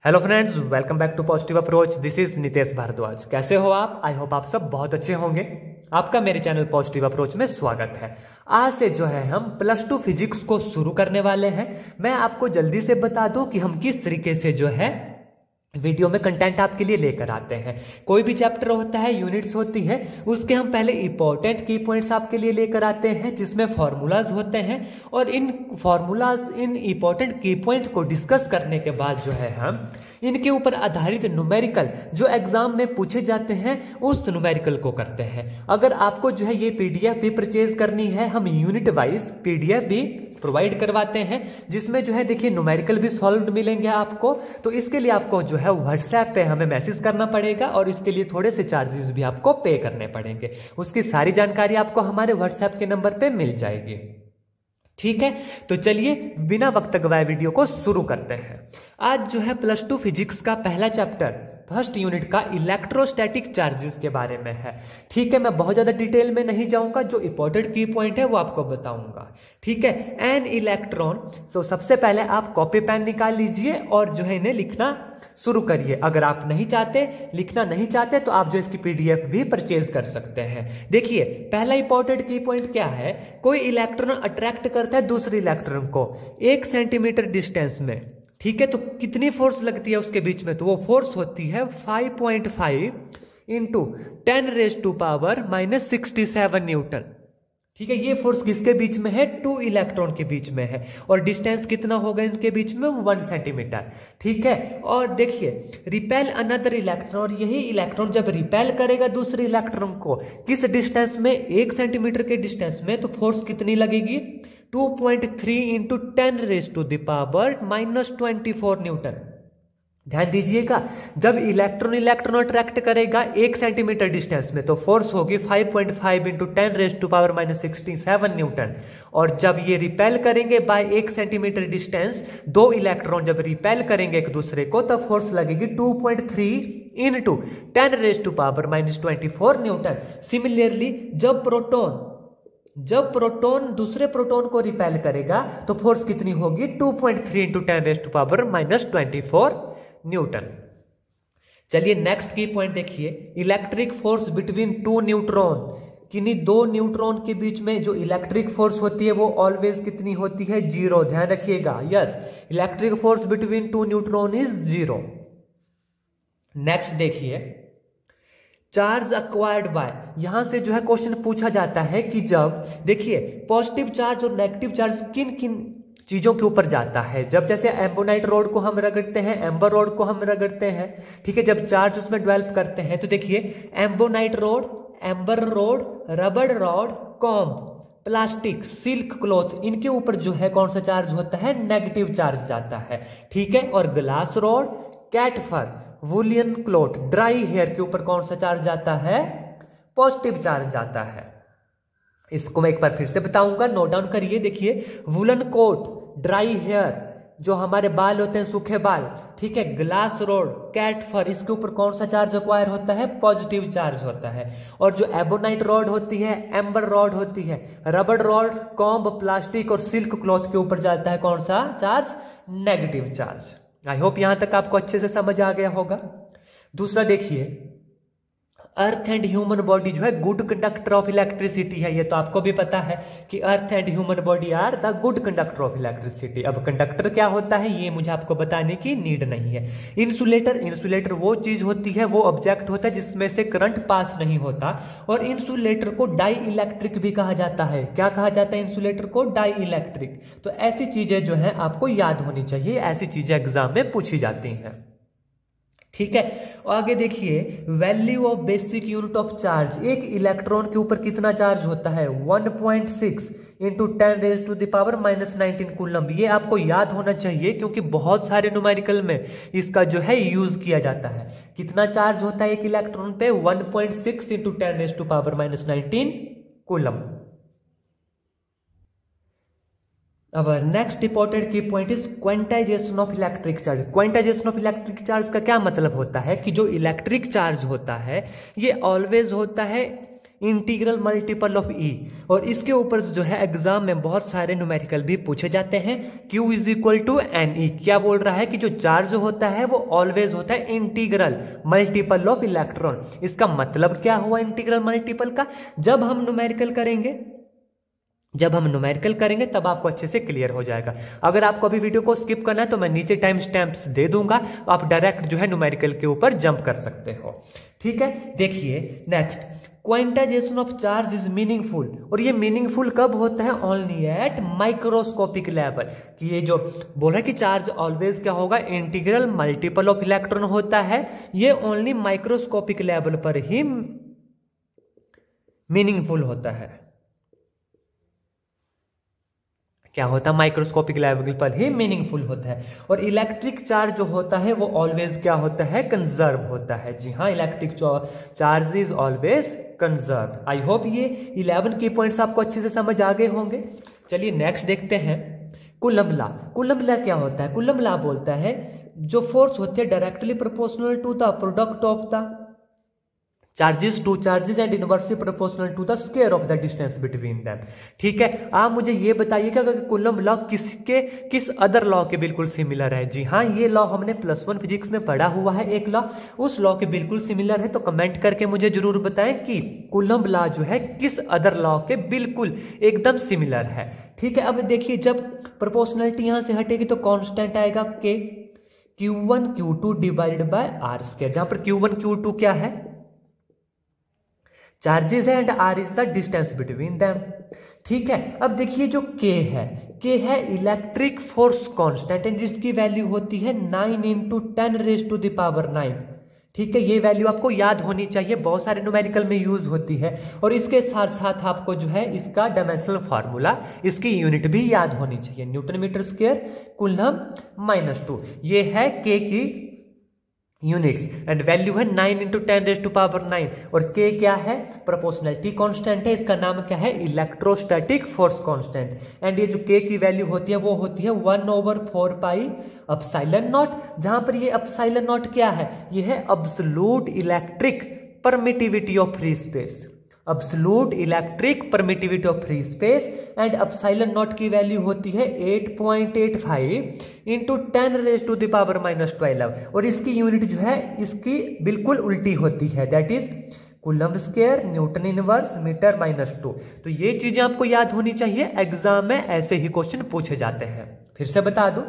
Hello friends, welcome back to positive approach. This is Nitesh Bhardwaj. कैसे हो आप? आई होप आप सब बहुत अच्छे होंगे। आपका मेरे चैनल पॉजिटिव अप्रोच में स्वागत है। आज से जो है हम +2 फिजिक्स को शुरू करने वाले हैं। मैं आपको जल्दी से बता दूं कि हम किस तरीके से जो है वीडियो में कंटेंट आपके लिए लेकर आते हैं। कोई भी चैप्टर होता है, यूनिट्स होती है, उसके हम पहले इंपॉर्टेंट की पॉइंट्स आपके लिए लेकर आते हैं जिसमें फॉर्मूलाज होते हैं, और इन फॉर्मूलाज, इन इंपॉर्टेंट की पॉइंट को डिस्कस करने के बाद जो है हम इनके ऊपर आधारित न्यूमेरिकल जो एग्जाम में पूछे जाते हैं उस न्यूमेरिकल को करते हैं। अगर आपको जो है ये पीडीएफ भी परचेज करनी है, हम यूनिट वाइज पीडीएफ भी प्रोवाइड करवाते हैं जिसमें जो है देखिए न्यूमेरिकल भी सॉल्व्ड मिलेंगे आपको। तो इसके लिए आपको जो है व्हाट्सएप पे हमें मैसेज करना पड़ेगा और इसके लिए थोड़े से चार्जेस भी आपको पे करने पड़ेंगे। उसकी सारी जानकारी आपको हमारे व्हाट्सएप के नंबर पे मिल जाएगी। ठीक है, तो चलिए बिना वक्त गवाए वीडियो को शुरू करते हैं। आज जो है +2 फिजिक्स का पहला चैप्टर फर्स्ट यूनिट का इलेक्ट्रोस्टैटिक चार्जेस के बारे में है। ठीक है, मैं बहुत ज्यादा डिटेल में नहीं जाऊंगा, जो इंपॉर्टेंट की पॉइंट है वो आपको बताऊंगा। ठीक है, एन इलेक्ट्रॉन। तो सबसे पहले आप कॉपी पेन निकाल लीजिए और जो है इन्हें लिखना शुरू करिए। अगर आप नहीं चाहते, लिखना नहीं चाहते, तो आप जो इसकी पीडीएफ भी परचेज कर सकते हैं। देखिए पहला इंपॉर्टेंट की पॉइंट क्या है, कोई इलेक्ट्रॉन अट्रैक्ट करता है दूसरे इलेक्ट्रॉन को 1 सेंटीमीटर डिस्टेंस में। ठीक है, तो कितनी फोर्स लगती है उसके बीच में? तो वो फोर्स होती है 5.5 इंटू 10⁻⁻⁻67 न्यूटन। ठीक है, ये फोर्स किसके बीच में है? 2 इलेक्ट्रॉन के बीच में है, और डिस्टेंस कितना होगा इनके बीच में? 1 सेंटीमीटर। ठीक है, और देखिए रिपेल अनदर इलेक्ट्रॉन, यही इलेक्ट्रॉन जब रिपेल करेगा दूसरे इलेक्ट्रॉन को किस डिस्टेंस में? 1 सेंटीमीटर के डिस्टेंस में, तो फोर्स कितनी लगेगी? 2.3 इंटू 10⁻⁻24 न्यूटन। ध्यान दीजिएगा, जब इलेक्ट्रॉन अट्रैक्ट करेगा 1 सेंटीमीटर डिस्टेंस में तो फोर्स होगी 5.5 इंटू 10⁻⁻67 न्यूटन, और जब ये रिपेल करेंगे बाय 1 सेंटीमीटर डिस्टेंस, 2 इलेक्ट्रॉन जब रिपेल करेंगे एक दूसरे को, तब फोर्स लगेगी 2.3 इंटू 10⁻⁻24 न्यूटन। सिमिलरली जब प्रोटॉन दूसरे प्रोटॉन को रिपेल करेगा तो फोर्स कितनी होगी? 2.3 इंटू 10⁻⁻24 न्यूटन। चलिए नेक्स्ट की पॉइंट देखिए, इलेक्ट्रिक फोर्स बिटवीन 2 न्यूट्रॉन। किन्हीं 2 न्यूट्रॉन के बीच में जो इलेक्ट्रिक फोर्स होती है वो ऑलवेज कितनी होती है? 0। ध्यान रखिएगा, yes, electric force between 2 neutron is 0। Next देखिए, चार्ज अक्वायर्ड बाय। यहां से जो है क्वेश्चन पूछा जाता है कि जब देखिए पॉजिटिव चार्ज और नेगेटिव चार्ज किन किन चीजों के ऊपर जाता है। जब जैसे एम्बोनाइट रोड को हम रगड़ते हैं, एम्बर रोड को हम रगड़ते हैं, ठीक है, जब चार्ज उसमें डेवलप करते हैं, तो देखिए ebonite rod, amber rod, rubber rod, comb, plastic, silk cloth, इनके ऊपर जो है कौन सा चार्ज होता है? नेगेटिव चार्ज जाता है। ठीक है, और ग्लास रोड, कैट फर, वुलियन क्लॉथ, ड्राई हेयर के ऊपर कौन सा चार्ज जाता है? पॉजिटिव चार्ज जाता है। इसको मैं एक बार फिर से बताऊंगा, नोट डाउन करिए। देखिए वुलन कोट, ड्राई हेयर, जो हमारे बाल होते हैं, सूखे बाल, ठीक है, ग्लास रोड, कैट फर, इसके ऊपर कौन सा चार्ज अक्वायर होता है? पॉजिटिव चार्ज होता है। और जो एबोनाइट रॉड होती है, एम्बर रॉड होती है, रबर रॉड, कॉम्ब, प्लास्टिक और सिल्क क्लॉथ के ऊपर जाता है कौन सा charge? Negative charge. I hope यहां तक आपको अच्छे से समझ आ गया होगा। दूसरा देखिए, अर्थ एंड ह्यूमन बॉडी जो है गुड कंडक्टर ऑफ इलेक्ट्रिसिटी है। ये तो आपको भी पता है कि earth and human body are the good conductor of electricity. अब कंडक्टर क्या होता है ये मुझे आपको बताने की नीड नहीं है। इंसुलेटर वो चीज होती है, वो ऑब्जेक्ट होता है जिसमें से करंट पास नहीं होता, और इंसुलेटर को डाई इलेक्ट्रिक भी कहा जाता है। क्या कहा जाता है इंसुलेटर को? Dielectric. तो ऐसी चीजें जो है आपको याद होनी चाहिए, ऐसी चीजें एग्जाम में पूछी जाती हैं। ठीक है, और आगे देखिए, value of basic unit of charge. एक इलेक्ट्रॉन के ऊपर कितना चार्ज होता है? 1.6 इंटू 10⁻⁻⁻19 कूलम। ये आपको याद होना चाहिए क्योंकि बहुत सारे न्यूमेरिकल में इसका जो है यूज किया जाता है। कितना चार्ज होता है एक इलेक्ट्रॉन पे? 1.6 इंटू 10⁻⁻19 कूलम। अब नेक्स्ट इंपॉर्टेंट की point is quantization of electric charge. Quantization of electric charge का क्या मतलब होता है कि जो इलेक्ट्रिक चार्ज होता है ये ऑलवेज होता है इंटीग्रल मल्टीपल ऑफ ई। और इसके ऊपर जो है एग्जाम में बहुत सारे न्यूमेरिकल भी पूछे जाते हैं। Q is equal to N E क्या बोल रहा है कि जो चार्ज होता है वो ऑलवेज होता है इंटीग्रल मल्टीपल ऑफ इलेक्ट्रॉन। इसका मतलब क्या हुआ इंटीग्रल मल्टीपल का? जब हम न्यूमेरिकल करेंगे तब आपको अच्छे से क्लियर हो जाएगा। अगर आपको अभी वीडियो को स्किप करना है तो मैं नीचे टाइम स्टैम्प्स दे दूंगा, तो आप डायरेक्ट जो है न्यूमेरिकल के ऊपर जंप कर सकते हो। ठीक है, देखिए next, quantization of charge is meaningful. और ये मीनिंगफुल कब होता है? Only at microscopic level. कि ये जो बोला कि चार्ज ऑलवेज क्या होगा? इंटीग्रल मल्टीपल ऑफ इलेक्ट्रॉन होता है। ये ओनली माइक्रोस्कोपिक लेवल पर ही मीनिंगफुल होता है। क्या होता है? माइक्रोस्कोपिक लेवल पर ही मीनिंगफुल होता है। और इलेक्ट्रिक चार्ज जो होता है वो ऑलवेज क्या होता है? कंजर्व होता है। जी हाँ, electric charge is always conserve. I hope ये 11 की पॉइंट्स आपको अच्छे से समझ आ गए होंगे। चलिए नेक्स्ट देखते हैं, कूलम्ब लॉ। कूलम्ब लॉ क्या होता है? कूलम्ब लॉ बोलता है जो फोर्स होते हैं directly proportional to the product of the charges two charges and inversely proportional to the square of the distance between them. ठीक है, आप मुझे ये बताइएगा कि कूलम्ब लॉ किस अदर लॉ के बिल्कुल सिमिलर है? जी हाँ, ये लॉ हमने +1 फिजिक्स में पढ़ा हुआ है, एक लॉ उस लॉ के बिल्कुल सिमिलर है। तो कमेंट करके मुझे जरूर बताएं कि कूलम्ब लॉ जो है किस अदर लॉ के बिल्कुल एकदम सिमिलर है। ठीक है, अब देखिए जब प्रोपोर्शनलिटी यहां से हटेगी तो कांस्टेंट आएगा के Q1 Q2 divided by R square, जहां पर Q1 Q2 क्या है? चार्जेस है and R is the distance between them. ठीक है, अब देखिए जो K है इलेक्ट्रिक फोर्स कांस्टेंट एंड जिसकी वैल्यू होती है 9 × 10⁻⁹। ठीक है, ये वैल्यू आपको याद होनी चाहिए, बहुत सारे न्यूमेरिकल में यूज होती है। और इसके साथ साथ आपको जो है इसका डायमेंशनल फार्मूला, इसकी यूनिट भी याद होनी चाहिए, न्यूटन मीटर स्क्वायर कूलम्ब -2। ये है K की यूनिट्स एंड वैल्यू है 9 × 10⁻⁹। और K क्या है? प्रोपोर्शनलिटी कांस्टेंट है, इसका नाम क्या है? Electrostatic force constant. एंड ये जो K की वैल्यू होती है वो होती है 1/4πε0, जहां पर ये ε0 क्या है? ये है absolute electric permittivity of free space, absolute electric permittivity of free space. And ε0 की वैल्यू होती है 8.85 × 10⁻⁻12। और इसकी यूनिट जो है इसकी बिल्कुल उल्टी होती है, that is coulomb square newton inverse metre -2। तो ये चीजें आपको याद होनी चाहिए, एग्जाम में ऐसे ही क्वेश्चन पूछे जाते हैं। फिर से बता दूं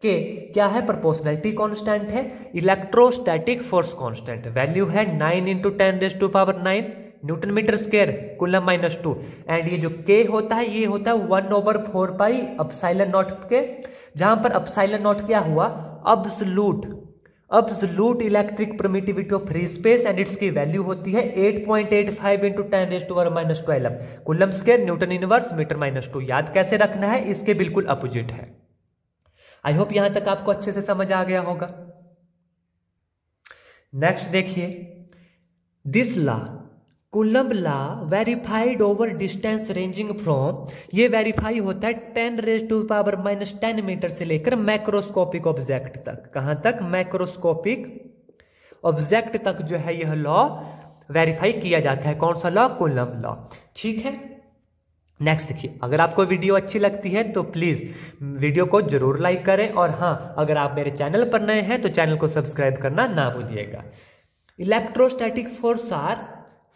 कि क्या है? प्रोपोर्शनलिटी कांस्टेंट है, इलेक्ट्रोस्टैटिक फोर्स कांस्टेंट, वैल्यू है 9 × 10⁻⁹ newton metre square coulomb -2। And ये जो K होता है ये होता है 1/4πε0 के, जहां पर ε0 क्या हुआ? Absolute electric permittivity of free space and its की वैल्यू होती है 8.85 × 10⁻⁻12 coulomb square newton inverse metre -2। याद कैसे रखना है? इसके बिल्कुल अपोजिट है। आई होप यहां तक आपको अच्छे से समझ आ गया होगा। नेक्स्ट देखिए, this law coulomb law verified over distance ranging from, ये वेरीफाई होता है 10⁻⁻10 मीटर से लेकर मैक्रोस्कोपिक ऑब्जेक्ट तक। कहां तक? मैक्रोस्कोपिक ऑब्जेक्ट तक जो है यह लॉ वेरीफाई किया जाता है। कौन सा लॉ? Coulomb law. ठीक है, नेक्स्ट देखिए, अगर आपको वीडियो अच्छी लगती है तो प्लीज वीडियो को जरूर लाइक करें। और हाँ, अगर आप मेरे चैनल पर नए हैं तो चैनल को सब्सक्राइब करना ना भूलिएगा। Electrostatic force are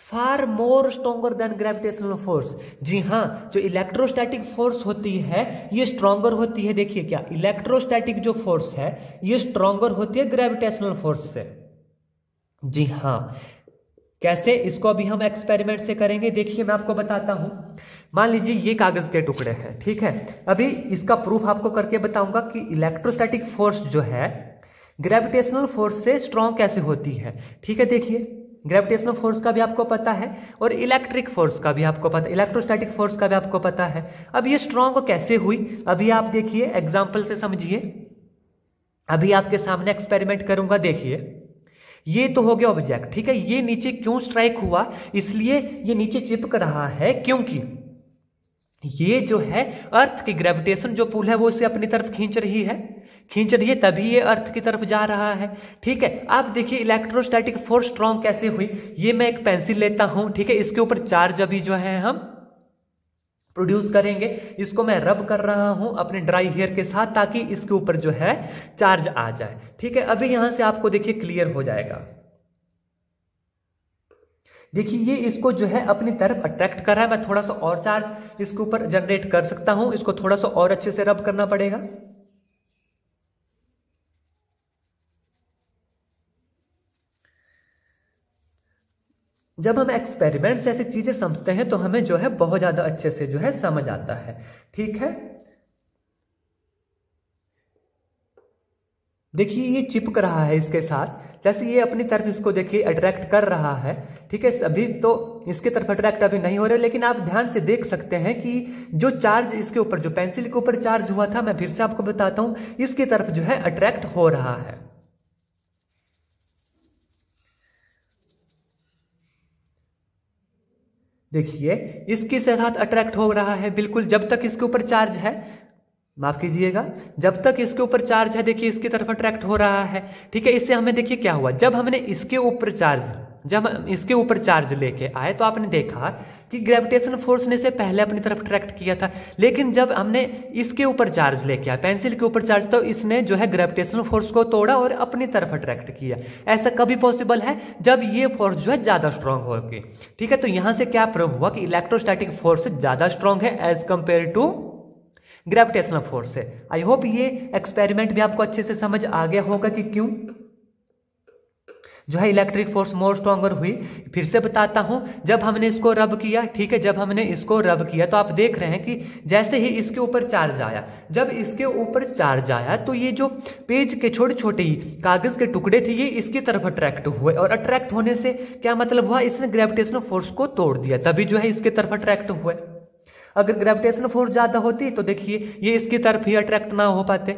far more stronger than gravitational force. जी हाँ, जो इलेक्ट्रोस्टैटिक फोर्स होती है ये स्ट्रॉन्गर होती है। देखिए क्या, इलेक्ट्रोस्टैटिक जो फोर्स है ये स्ट्रॉन्गर होती है ग्रेविटेशनल फोर्स से। जी हाँ, कैसे? इसको अभी हम एक्सपेरिमेंट से करेंगे। देखिए मैं आपको बताता हूं, मान लीजिए ये कागज के टुकड़े हैं, ठीक है। अभी इसका प्रूफ आपको करके बताऊंगा कि इलेक्ट्रोस्टैटिक फोर्स जो है ग्रेविटेशनल फोर्स से स्ट्रॉन्ग कैसे होती है। ठीक है, देखिए ग्रेविटेशनल फोर्स का भी आपको पता है और इलेक्ट्रिक फोर्स का भी आपको पता है, इलेक्ट्रोस्टैटिक फोर्स का भी आपको पता है। अब ये स्ट्रॉन्ग कैसे हुई, अभी आप देखिए, एग्जाम्पल से समझिए। अभी आपके सामने एक्सपेरिमेंट करूंगा, देखिए ये तो हो गया ऑब्जेक्ट, ठीक है। ये नीचे क्यों स्ट्राइक हुआ, इसलिए ये नीचे चिपक रहा है क्योंकि ये जो है अर्थ की ग्रेविटेशन जो पुल है वो इसे अपनी तरफ खींच रही है। खींच रही है, तभी ये अर्थ की तरफ जा रहा है। ठीक है, अब देखिए इलेक्ट्रोस्टैटिक फोर्स स्ट्रांग कैसे हुई। ये मैं एक पेंसिल लेता हूं, ठीक है, इसके ऊपर चार्ज अभी जो है हम प्रोड्यूस करेंगे। इसको मैं रब कर रहा हूं अपने ड्राई हेयर के साथ, ताकि इसके ऊपर जो है चार्ज आ जाए। ठीक है, अभी यहां से आपको देखिए क्लियर हो जाएगा। देखिए ये इसको जो है अपनी तरफ अट्रैक्ट कर रहा है। मैं थोड़ा सा और चार्ज इसके ऊपर जनरेट कर सकता हूं, इसको थोड़ा सा और अच्छे से रब करना पड़ेगा। जब हम एक्सपेरिमेंट से ऐसी चीजें समझते हैं तो हमें जो है बहुत ज्यादा अच्छे से जो है समझ आता है। ठीक है, देखिए ये चिपक रहा है इसके साथ, जैसे ये अपनी तरफ इसको देखिए अट्रैक्ट कर रहा है। ठीक है, अभी तो इसके तरफ अट्रैक्ट अभी नहीं हो रहे, लेकिन आप ध्यान से देख सकते हैं कि जो चार्ज इसके ऊपर, जो पेंसिल के ऊपर चार्ज हुआ था, मैं फिर से आपको बताता हूं, इसकी तरफ जो है अट्रैक्ट हो रहा है। देखिए इसके साथ अट्रैक्ट हो रहा है बिल्कुल, जब तक इसके ऊपर चार्ज है, माफ कीजिएगा, जब तक इसके ऊपर चार्ज है देखिए इसकी तरफ अट्रैक्ट हो रहा है। ठीक है, इससे हमें देखिए क्या हुआ, जब हमने इसके ऊपर चार्ज, जब हम इसके ऊपर चार्ज लेके आए तो आपने देखा कि ग्रेविटेशन फोर्स ने इसे पहले अपनी तरफ अट्रैक्ट किया था, लेकिन जब हमने इसके ऊपर चार्ज लेके आए, पेंसिल के ऊपर चार्ज, तो इसने जो है ग्रेविटेशनल फोर्स को तोड़ा और अपनी तरफ अट्रैक्ट किया। ऐसा कभी पॉसिबल है जब ये फोर्स जो है ज्यादा स्ट्रांग होगी। ठीक है, तो यहां से क्या प्रूव हुआ कि इलेक्ट्रोस्टैटिक फोर्स ज्यादा स्ट्रांग है as compared to gravitational force है। आई होप ये एक्सपेरिमेंट भी आपको अच्छे से समझ आ गया होगा कि क्यों जो है इलेक्ट्रिक फोर्स मोर स्ट्रॉन्गर हुई। फिर से बताता हूं, जब हमने इसको रब किया, ठीक है, जब हमने इसको रब किया तो आप देख रहे हैं कि जैसे ही इसके ऊपर चार्ज आया, जब इसके ऊपर चार्ज आया तो ये जो पेज के छोटे छोटे कागज के टुकड़े थे ये इसकी तरफ अट्रैक्ट हुए, और अट्रैक्ट होने से क्या मतलब हुआ, इसने ग्रेविटेशनल फोर्स को तोड़ दिया, तभी जो है इसके तरफ अट्रैक्ट हुए। अगर ग्रेविटेशनल फोर्स ज्यादा होती तो देखिए ये इसकी तरफ ही अट्रैक्ट ना हो पाते।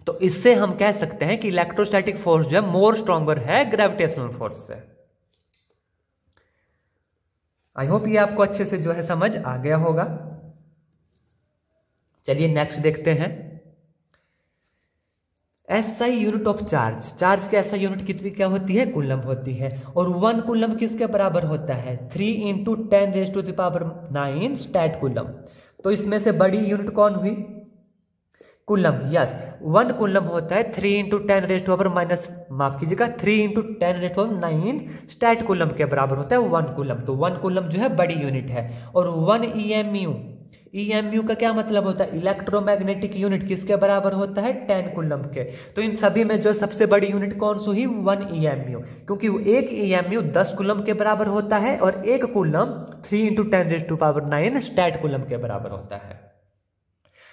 तो इससे हम कह सकते हैं कि इलेक्ट्रोस्टैटिक फोर्स जो है मोर स्ट्रॉन्गर है ग्रेविटेशनल फोर्स से। आई होप ये आपको अच्छे से जो है समझ आ गया होगा। चलिए नेक्स्ट देखते हैं। SI unit of charge, charge की एसआई यूनिट कितनी क्या होती है, कूलम होती है। और 1 कूलम किसके बराबर होता है, 3 × 10⁻⁹ स्टैट कूलम। तो इसमें से बड़ी यूनिट कौन हुई, कूलम। यस, 1 कूलम होता है 3 × 10⁻⁻, माफ कीजिएगा 3 × 10⁹ स्टैट कूलम के बराबर होता है 1 कूलम। तो 1 कूलम जो है बड़ी यूनिट है। और 1 EMU, EMU का क्या मतलब होता है, इलेक्ट्रोमैग्नेटिक यूनिट, किसके बराबर होता है, 10 कूलम के। तो इन सभी में जो सबसे बड़ी यूनिट कौन सी हुई, 1 EMU, क्योंकि एक EMU 10 कूलम के बराबर होता है और एक कूलम 3 × 10⁹ स्टैट कूलम के बराबर होता है।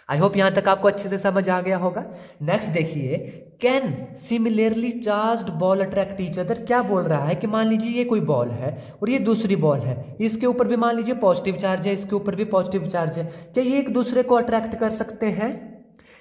आई होप यहां तक आपको अच्छे से समझ आ गया होगा। नेक्स्ट देखिए, can similarly charged ball attract each other. क्या बोल रहा है कि मान लीजिए ये कोई बॉल है और ये दूसरी बॉल है, इसके ऊपर भी मान लीजिए पॉजिटिव चार्ज है, इसके ऊपर भी पॉजिटिव चार्ज है, क्या ये एक दूसरे को अट्रैक्ट कर सकते हैं?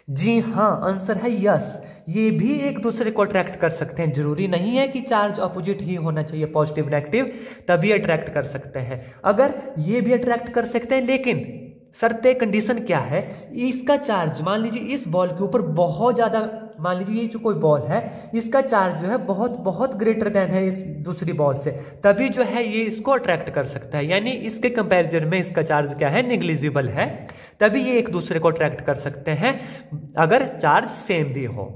जी हाँ, आंसर है यस, ये भी एक दूसरे को अट्रैक्ट कर सकते हैं। जरूरी नहीं है कि चार्ज अपोजिट ही होना चाहिए, पॉजिटिव नेगेटिव, तभी अट्रैक्ट कर सकते हैं। अगर ये भी अट्रैक्ट कर सकते हैं, लेकिन शर्त कंडीशन क्या है, इसका चार्ज मान लीजिए इस बॉल के ऊपर बहुत ज्यादा, मान लीजिए ये जो कोई बॉल है इसका चार्ज जो है बहुत बहुत ग्रेटर देन है इस दूसरी बॉल से, तभी जो है ये इसको अट्रैक्ट कर सकता है। यानी इसके कंपैरिजन में इसका चार्ज क्या है, निग्लिजिबल है, तभी ये एक दूसरे को अट्रैक्ट कर सकते हैं अगर चार्ज सेम भी हो।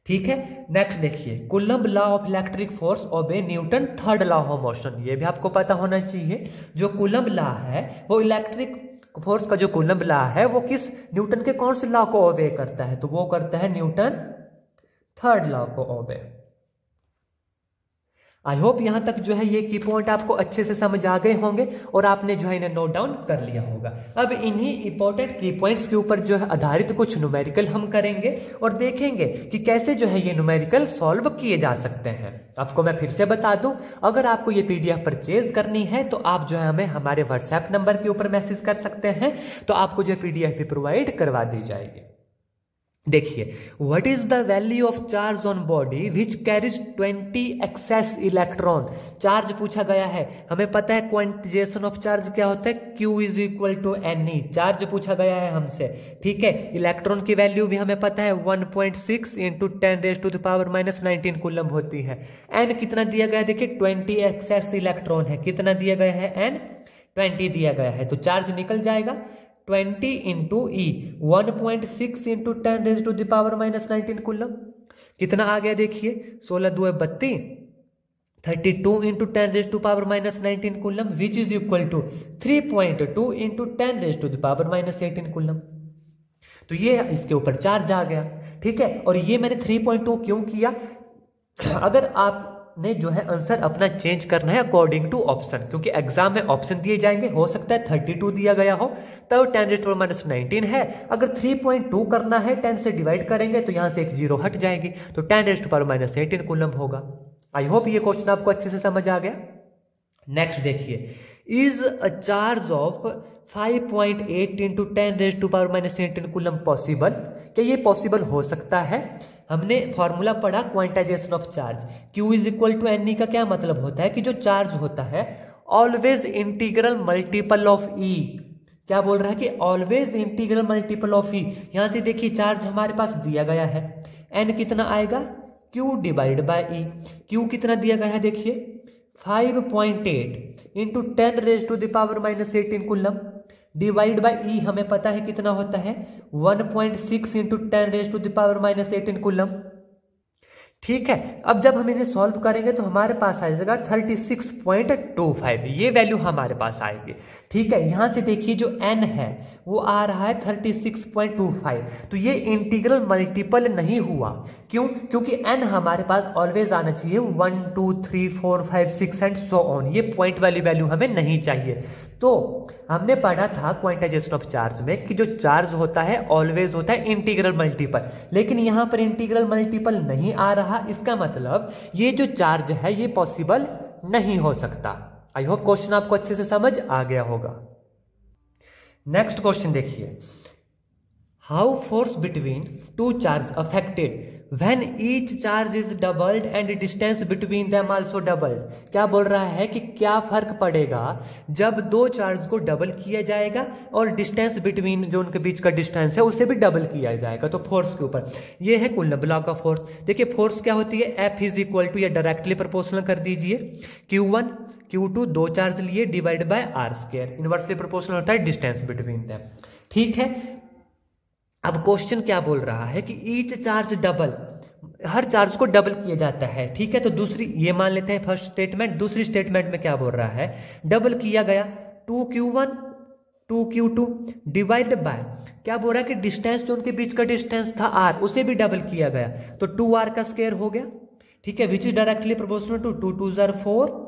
ठीक है, नेक्स्ट देखिए, Coulomb law of electric force obey Newton third law of motion. ये भी आपको पता होना चाहिए। जो कूलम्ब लॉ है वो इलेक्ट्रिक फोर्स का जो कूलम्ब लॉ है वो किस, न्यूटन के कौन से लॉ को ओबे करता है, तो वो करता है न्यूटन थर्ड लॉ को ओबे। आई होप यहां तक जो है ये की पॉइंट आपको अच्छे से समझ आ गए होंगे और आपने जो है इन्हें नोट डाउन कर लिया होगा। अब इन्हीं इंपॉर्टेंट की पॉइंट्स के ऊपर जो है आधारित कुछ न्यूमेरिकल हम करेंगे और देखेंगे कि कैसे जो है ये न्यूमेरिकल सॉल्व किए जा सकते हैं। आपको मैं फिर से बता दूं, अगर आपको ये PDF परचेज करनी है तो आप जो है हमें हमारे व्हाट्सएप नंबर के ऊपर मैसेज कर सकते हैं, तो आपको जो PDF भी प्रोवाइड करवा दी जाएगी। देखिए, what is the value of charge on body which carries 20 excess electron. Charge पूछा गया है, हमें पता है क्वांटिजेशन ऑफ चार्ज क्या होता है, Q is equal to NE। चार्ज पूछा गया है हमसे, ठीक है। इलेक्ट्रॉन की वैल्यू भी हमें पता है 1.6 इंटू 10⁻⁻19 कूलम होती है। N कितना दिया गया है, देखिए 20 एक्सेस इलेक्ट्रॉन है। कितना दिया गया है, N 20 दिया गया है, तो चार्ज निकल जाएगा 20 इंटू ई 1.6 इंटू 10⁻⁻19 कूलम। कितना आ गया देखिए, 16 2 32, 32 into 10⁻⁻19 coulomb, which is equal to 3.2 into 10⁻⁻18 coulomb. तो ये इसके ऊपर चार्ज आ गया, ठीक है। और ये मैंने 3.2 क्यों किया, अगर आप ने जो है आंसर अपना चेंज करना है अकॉर्डिंग टू ऑप्शन, क्योंकि एग्जाम में ऑप्शन दिए जाएंगे, हो सकता है 32 दिया गया हो तब 10⁻⁻19 है। अगर 3.2 करना है 10 से डिवाइड करेंगे तो यहां से एक जीरो हट जाएगी, तो 10⁻⁻18 कूलम होगा। आई होप ये क्वेश्चन आपको अच्छे से समझ आ गया। नेक्स्ट देखिए, is a charge of 5.8 into 10⁻⁻18 coulomb possible. क्या ये पॉसिबल हो सकता है। हमने फॉर्मूला पढ़ा quantization of charge, Q is equal to NE का क्या मतलब होता है कि जो चार्ज होता है always integral multiple of E। क्या बोल रहा है कि always integral multiple of E। यहां से देखिए चार्ज हमारे पास दिया गया है, N कितना आएगा, Q divide by E। Q कितना दिया गया है देखिए 5.8 इंटू 10⁻⁻18 कूलम डिवाइड बाय ई हमें पता है कितना होता है 1.6 इंटू 10⁻⁻18 कूलम, ठीक है। अब जब हम इन्हें सॉल्व करेंगे तो हमारे पास आ जाएगा 36.25, ये वैल्यू हमारे पास आएगी, ठीक है। यहां से देखिए जो n है वो आ रहा है 36.25, तो ये इंटीग्रल मल्टीपल नहीं हुआ। क्यों, क्योंकि n हमारे पास ऑलवेज आना चाहिए 1 2 3 4 5 6 एंड सो ऑन, ये पॉइंट वाली वैल्यू हमें नहीं चाहिए। तो हमने पढ़ा था क्वांटाइजेशन ऑफ चार्ज में कि जो चार्ज होता है ऑलवेज होता है इंटीग्रल मल्टीपल, लेकिन यहां पर इंटीग्रल मल्टीपल नहीं आ रहा, इसका मतलब ये जो चार्ज है ये पॉसिबल नहीं हो सकता। आई होप क्वेश्चन आपको अच्छे से समझ आ गया होगा। नेक्स्ट क्वेश्चन देखिए, how force between two charge affected when each charge is doubled and distance between them also doubled। क्या बोल रहा है कि क्या फर्क पड़ेगा जब दो चार्ज को डबल किया जाएगा और डिस्टेंस बिटवीन जो उनके बीच का डिस्टेंस है उसे भी डबल किया जाएगा। तो फोर्स के ऊपर ये है कूलम्ब लॉ का फोर्स। देखिए फोर्स क्या होती है, F इज इक्वल टू, या डायरेक्टली प्रोपोर्शनल कर दीजिए, Q1 Q2 दो चार्ज लिए divide by R², inversely proportional होता है डिस्टेंस बिटवीन देम, ठीक है। अब क्वेश्चन क्या बोल रहा है कि ईच चार्ज डबल, हर चार्ज को डबल किया जाता है, ठीक है। तो दूसरी ये मान लेते हैं फर्स्ट स्टेटमेंट, दूसरी स्टेटमेंट में क्या बोल रहा है, डबल किया गया 2Q1 2Q2 डिवाइड बाय, क्या बोल रहा है कि डिस्टेंस जो उनके बीच का डिस्टेंस था R उसे भी डबल किया गया, तो 2R का स्क्वायर हो गया, ठीक है, which is directly proportional to 2 2 जार 4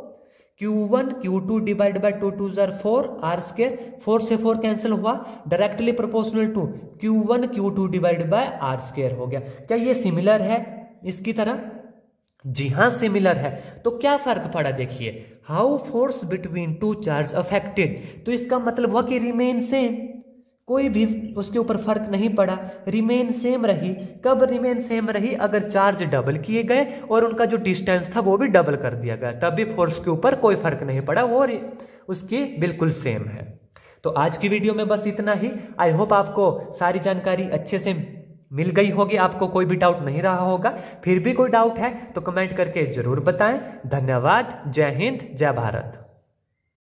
Q1 Q2 डिवाइड बाय 2 2 जार 4 R², 4 से 4 कैंसिल हुआ, directly proportional to Q1 Q2 divide by R² हो गया। क्या ये सिमिलर है इसकी तरह, जी हाँ सिमिलर है। तो क्या फर्क पड़ा देखिए, how force between two charge affected, तो इसका मतलब हुआ कि रिमेन सेम, कोई भी उसके ऊपर फर्क नहीं पड़ा, रिमेन सेम रही। कब रिमेन सेम रही, अगर चार्ज डबल किए गए और उनका जो डिस्टेंस था वो भी डबल कर दिया गया, तब भी फोर्स के ऊपर कोई फर्क नहीं पड़ा, वो उसकी बिल्कुल सेम है। तो आज की वीडियो में बस इतना ही। आई होप आपको सारी जानकारी अच्छे से मिल गई होगी, आपको कोई भी डाउट नहीं रहा होगा। फिर भी कोई डाउट है तो कमेंट करके जरूर बताएं। धन्यवाद। जय हिंद, जय भारत।